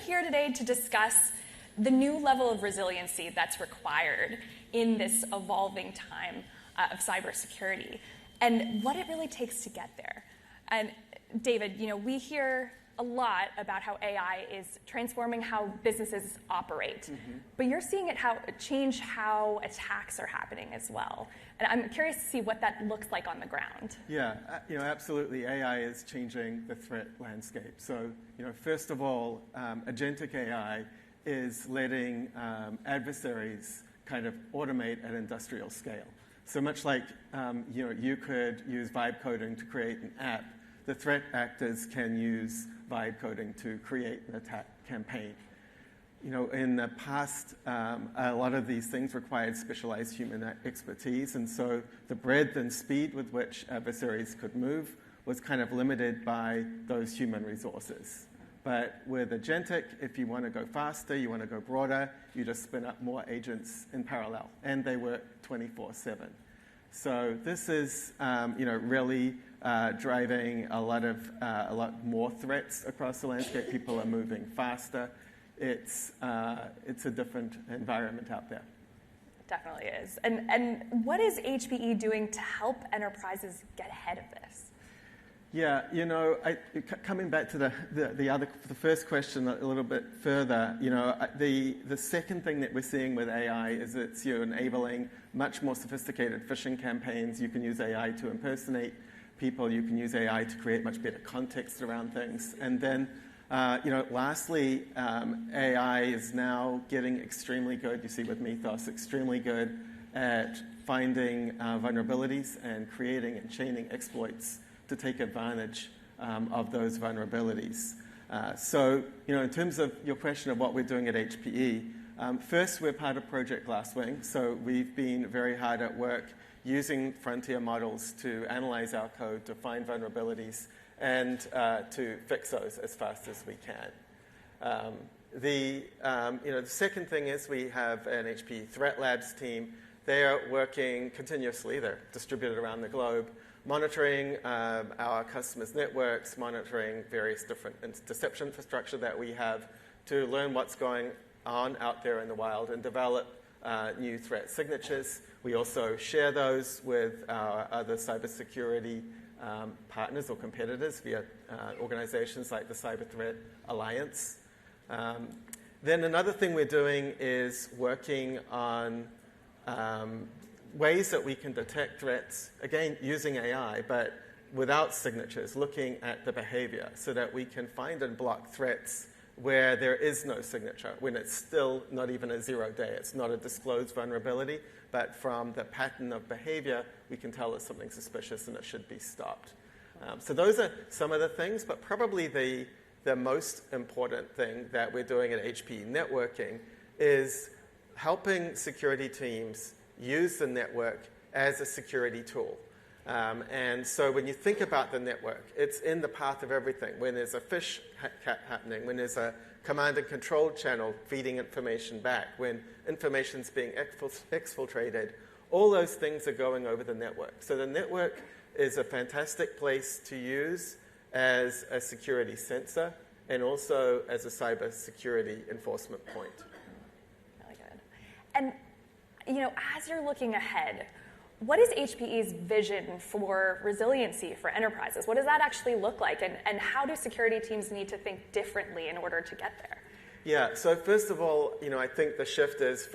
here today to discuss the new level of resiliency that's required in this evolving time of cybersecurity and what it really takes to get there. And David, we hear a lot about how AI is transforming how businesses operate, but you're seeing it change how attacks are happening as well. And I'm curious to see what that looks like on the ground. Yeah, absolutely. AI is changing the threat landscape. So, first of all, agentic AI is letting adversaries kind of automate at industrial scale. So much like you could use vibe coding to create an app, the threat actors can use vibe coding to create an attack campaign. In the past, a lot of these things required specialized human expertise, and so the breadth and speed with which adversaries could move was kind of limited by those human resources. But with agentic, if you want to go faster, you want to go broader, you just spin up more agents in parallel, and they work 24/7. So this is, really driving a lot more threats across the landscape. People are moving faster. It's a different environment out there. It definitely is. And what is HPE doing to help enterprises get ahead of this? Yeah, coming back to the first question a little bit further, the second thing that we're seeing with AI is it's enabling much more sophisticated phishing campaigns. You can use AI to impersonate people. You can use AI to create much better context around things. And then, lastly, AI is now getting extremely good. You see with Mythos, extremely good at finding vulnerabilities and creating and chaining exploits to take advantage of those vulnerabilities. So, in terms of your question of what we're doing at HPE, first, we're part of Project Glasswing. So we've been very hard at work using frontier models to analyze our code, to find vulnerabilities, and to fix those as fast as we can. The second thing is we have an HPE Threat Labs team. They are working continuously. They're distributed around the globe, monitoring our customers' networks, monitoring various different deception infrastructure that we have to learn what's going on out there in the wild and develop new threat signatures. We also share those with our other cybersecurity partners or competitors via organizations like the Cyber Threat Alliance. Then another thing we're doing is working on ways that we can detect threats, again, using AI, but without signatures, looking at the behavior so that we can find and block threats where there is no signature, when it's still not even a 0 day. It's not a disclosed vulnerability, but from the pattern of behavior, we can tell it's something suspicious and it should be stopped. So those are some of the things, but probably the most important thing that we're doing at HPE Networking is helping security teams use the network as a security tool. And so when you think about the network, it's in the path of everything. When there's a phish happening, when there's a command and control channel feeding information back, when information's being exfiltrated, all those things are going over the network. So the network is a fantastic place to use as a security sensor and also as a cyber security enforcement point. Really good. And as you're looking ahead, what is HPE's vision for resiliency for enterprises? What does that actually look like? And how do security teams need to think differently in order to get there? Yeah, so first of all, I think the shift is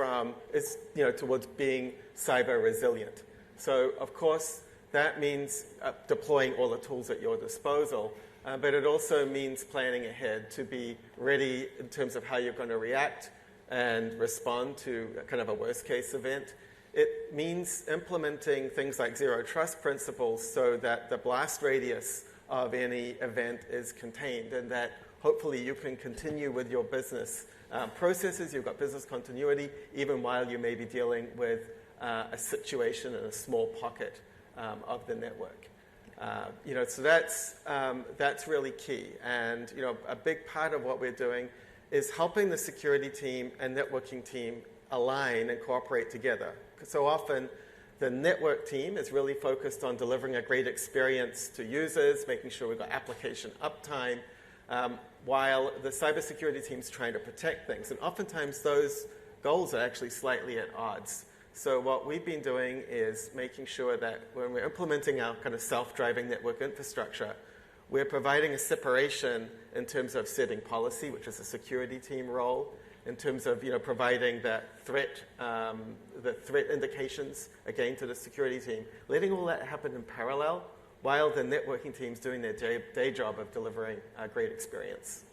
towards being cyber resilient. So, of course, that means deploying all the tools at your disposal, but it also means planning ahead to be ready in terms of how you're going to react and respond to kind of a worst-case event. It means implementing things like zero trust principles so that the blast radius of any event is contained and that hopefully you can continue with your business processes. You've got business continuity even while you may be dealing with a situation in a small pocket of the network. So that's really key. And a big part of what we're doing is helping the security team and networking team align and cooperate together. So often, the network team is really focused on delivering a great experience to users, making sure we've got application uptime. while the cybersecurity team's trying to protect things. And oftentimes those goals are actually slightly at odds. So what we've been doing is making sure that when we're implementing our kind of self-driving network infrastructure, we're providing a separation in terms of setting policy, which is a security team role, in terms of providing that threat indications, again, to the security team, letting all that happen in parallel while the networking team's doing their day job of delivering a great experience.